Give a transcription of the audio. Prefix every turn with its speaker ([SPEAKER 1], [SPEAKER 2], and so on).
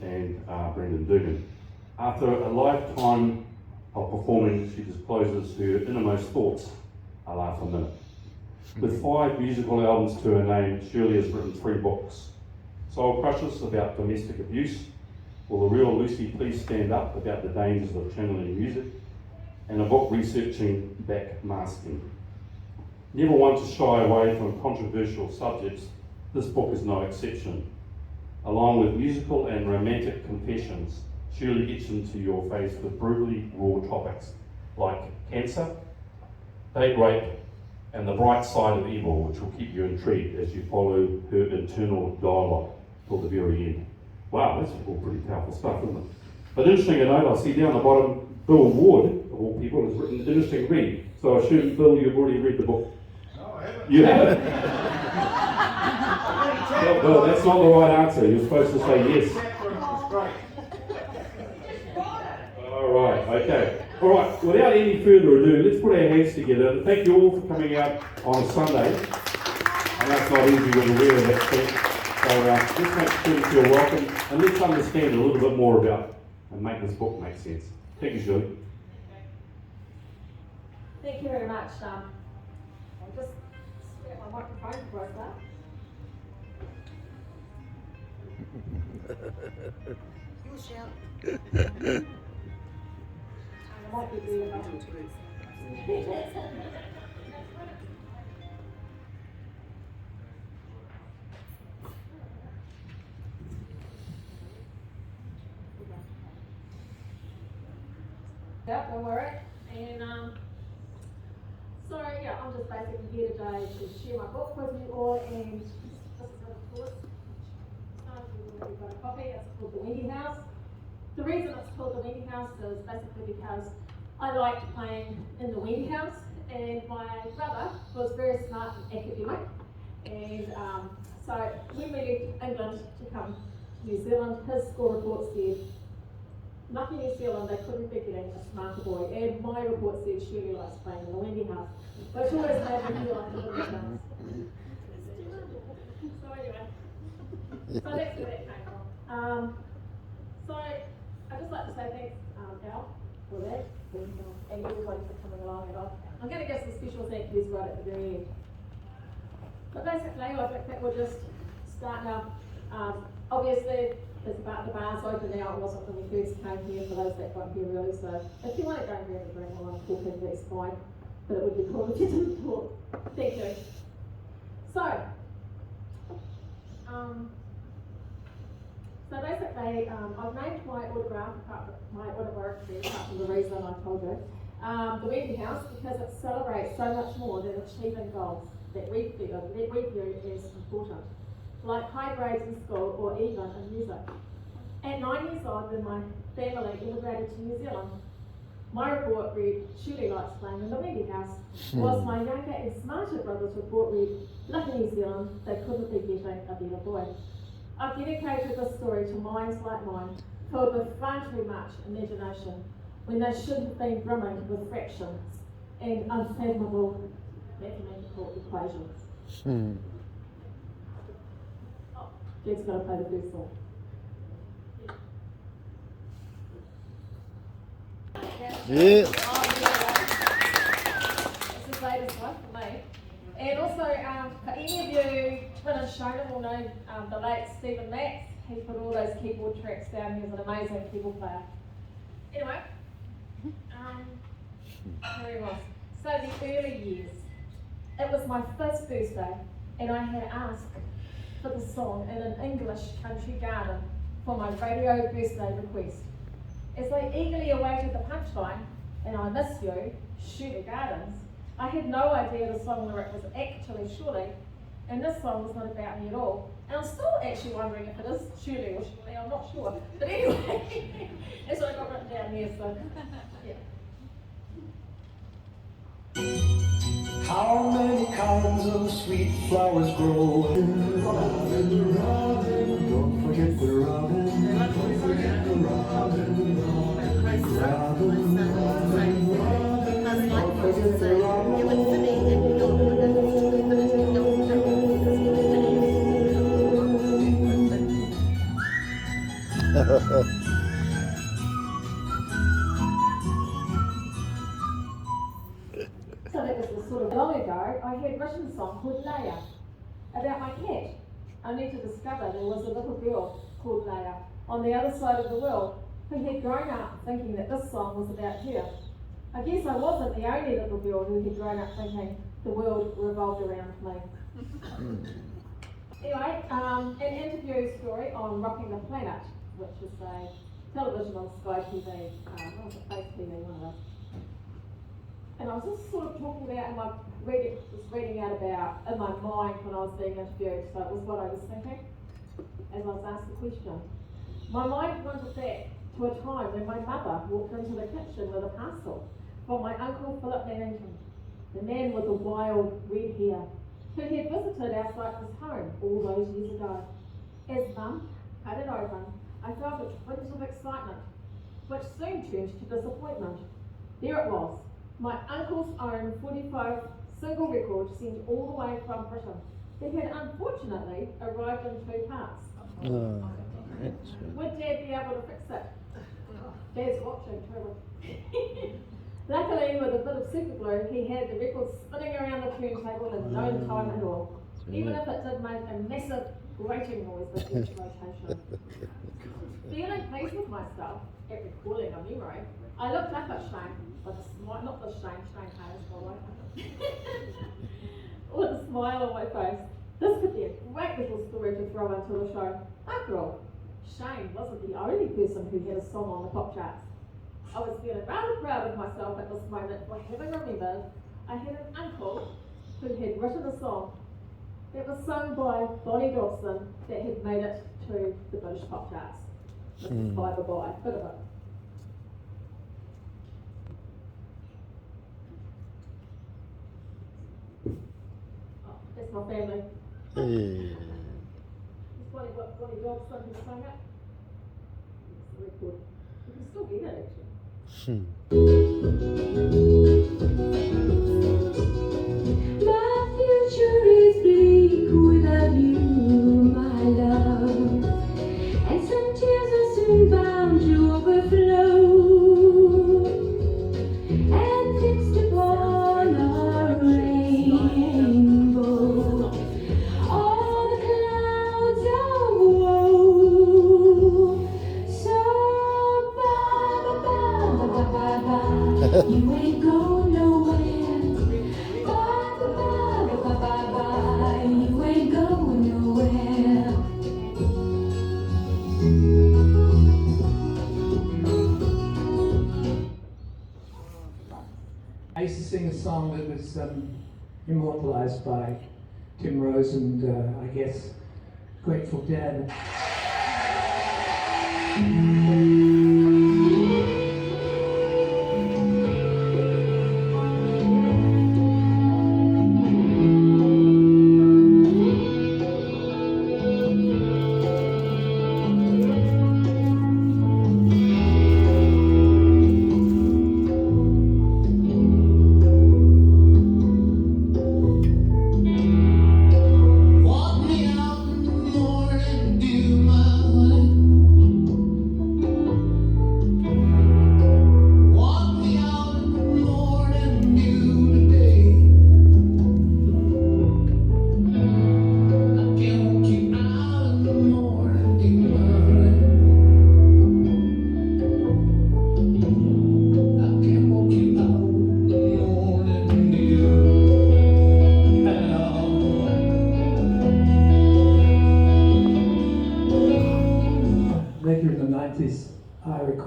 [SPEAKER 1] and Brendan Dugan. After a lifetime of performing, she discloses her innermost thoughts a laugh a minute. With 5 musical albums to her name, Shirley has written 3 books. Soul Crushes about domestic abuse, Will the Real Lucy Please Stand Up about the dangers of channeling music, and a book researching backmasking. Never one to shy away from controversial subjects, this book is no exception. Along with musical and romantic confessions, Shirley gets into your face with brutally raw topics like cancer, date rape, and the bright side of evil, which will keep you intrigued as you follow her internal dialogue till the very end. Wow, that's all pretty powerful stuff, isn't it? But interesting to note, I see down the bottom, Bill Ward, of all people, has written an interesting read. So I assume, Bill, you've already read the book.
[SPEAKER 2] No, I haven't.
[SPEAKER 1] You haven't? Bill, that's not the right answer. You're supposed to say yes. All right, okay. All right, without any further ado, let's put our hands together. Thank you all for coming out on a Sunday. I know it's not easy with the weather that's been. So let's make sure you feel welcome and let's understand a little bit more about and make this book make sense. Thank you, Shirley.
[SPEAKER 3] Thank you very much. I'll just get my microphone before I start.
[SPEAKER 4] You shout.
[SPEAKER 3] I might be doing about Yep, don't worry. And so yeah, I'm just basically here today to share my book with you all, and this is of course. We've got a copy. It's called The Wendy House. The reason it's called The Wendy House is basically because I liked playing in the Wendy House, and my brother was very smart and academic, and so when we left England to come to New Zealand, his school report said, lucky New Zealand, they couldn't be getting a smarter boy, and my report said Shirley likes playing in the Wendy House, which always made me feel like a little chance. So anyway, so that's where that came from. So I'd just like to say thanks, Al, for that, and everybody for coming along. And I'm going to give some special thank yous right at the very end. But basically, I think that we'll just start now. Obviously, it's about the bars open now. It wasn't when we first came here, for those that got here early. So if you want to go and grab a drink while I'm talking, that's fine. But it would be cool if you didn't talk. Thank you. So basically, I've named my autobiography, apart from the reason I told you, The Wendy House, because it celebrates so much more than achieving goals that we view as important, like high grades in school or even in music. At 9 years old, when my family immigrated to New Zealand, my report read, Shirley likes playing in the Wendy House, whilst my younger and smarter brother's report read, lucky New Zealand, they couldn't be getting a better boy. I've dedicated this story to minds like mine, filled with far too much imagination, when they should have been brimming with fractions and unfathomable mathematical equations. Oh, Jed's got to play the first song.
[SPEAKER 5] Yeah.
[SPEAKER 3] This is the latest one for me. And also, for any of you, Twin and Shona will know the late Stephen Max. He put all those keyboard tracks down. He was an amazing keyboard player. Anyway, here he was. So the early years. It was my first birthday, and I had asked for the song in an English country garden for my radio birthday request. As they eagerly awaited the punchline, and I miss you, Shirley Gardens, I had no idea the song lyric was actually Shirley, and this song was not about me at all. And I'm still actually wondering if it is Shirley or Shirley, I'm not sure. But anyway, that's what I got written down here, so yeah.
[SPEAKER 6] How many kinds of sweet flowers grow? Robin, robin, don't forget the robin. Don't forget the robin. Robin, robin, robin, don't forget the robin.
[SPEAKER 3] So that was sort of long ago, I had written a song called Leia about my cat. Only to discover there was a little girl called Leia on the other side of the world who had grown up thinking that this song was about her. I guess I wasn't the only little girl who had grown up thinking the world revolved around me. Anyway, an interview story on Rocking the Planet, which is a television on Sky TV, what was it, Face TV, one of those. And I was just sort of talking about, and reading out about in my mind when I was being interviewed, so it was what I was thinking as I was asked the question. My mind wandered back to a time when my mother walked into the kitchen with a parcel from my uncle Philip Mannington, the man with the wild red hair, who had visited our cypress home all those years ago. As Mum cut it open, I felt a twinge of excitement, which soon turned to disappointment. There it was, my uncle's own 45 single record sent all the way from Britain. It had unfortunately arrived in 2 parts. Would Dad be able to fix it? Dad's watching too. Luckily, with a bit of super glue, he had the record spinning around the turntable in no time at all, even if it did make a massive grating noise with each rotation. Feeling pleased with myself at recalling a memory, I looked up at Shane with a smile, not the Shane Hayes, by the way, with a smile on my face. This could be a great little story to throw into the show. After all, Shane wasn't the only person who had a song on the pop charts. I was feeling rather proud of myself at this moment for having remembered I had an uncle who had written a song that was sung by Bonnie Dobson that had made it to the British pop charts. This is Bye Bye Bye, bit of it. Oh, that's my family. It's Bonnie Dobson who sang it. It's the record. You can still get it actually.
[SPEAKER 2] My future is bleak without you, my love, and some tears are soon bound to overflow, and fixed upon our rainbow, all the clouds of woe. So bye, you ain't going nowhere. Bye, bye, bye, bye, bye, you ain't going nowhere.
[SPEAKER 5] I used to sing a song that was immortalised by Tim Rose and I guess Grateful Dead.
[SPEAKER 6] Walk me out in the morning dew, my honey. Walk me out in the morning dew today. I can't walk you out in the morning dew, my honey. I can't walk you out in the morning dew.
[SPEAKER 5] Later in the 90s, I recorded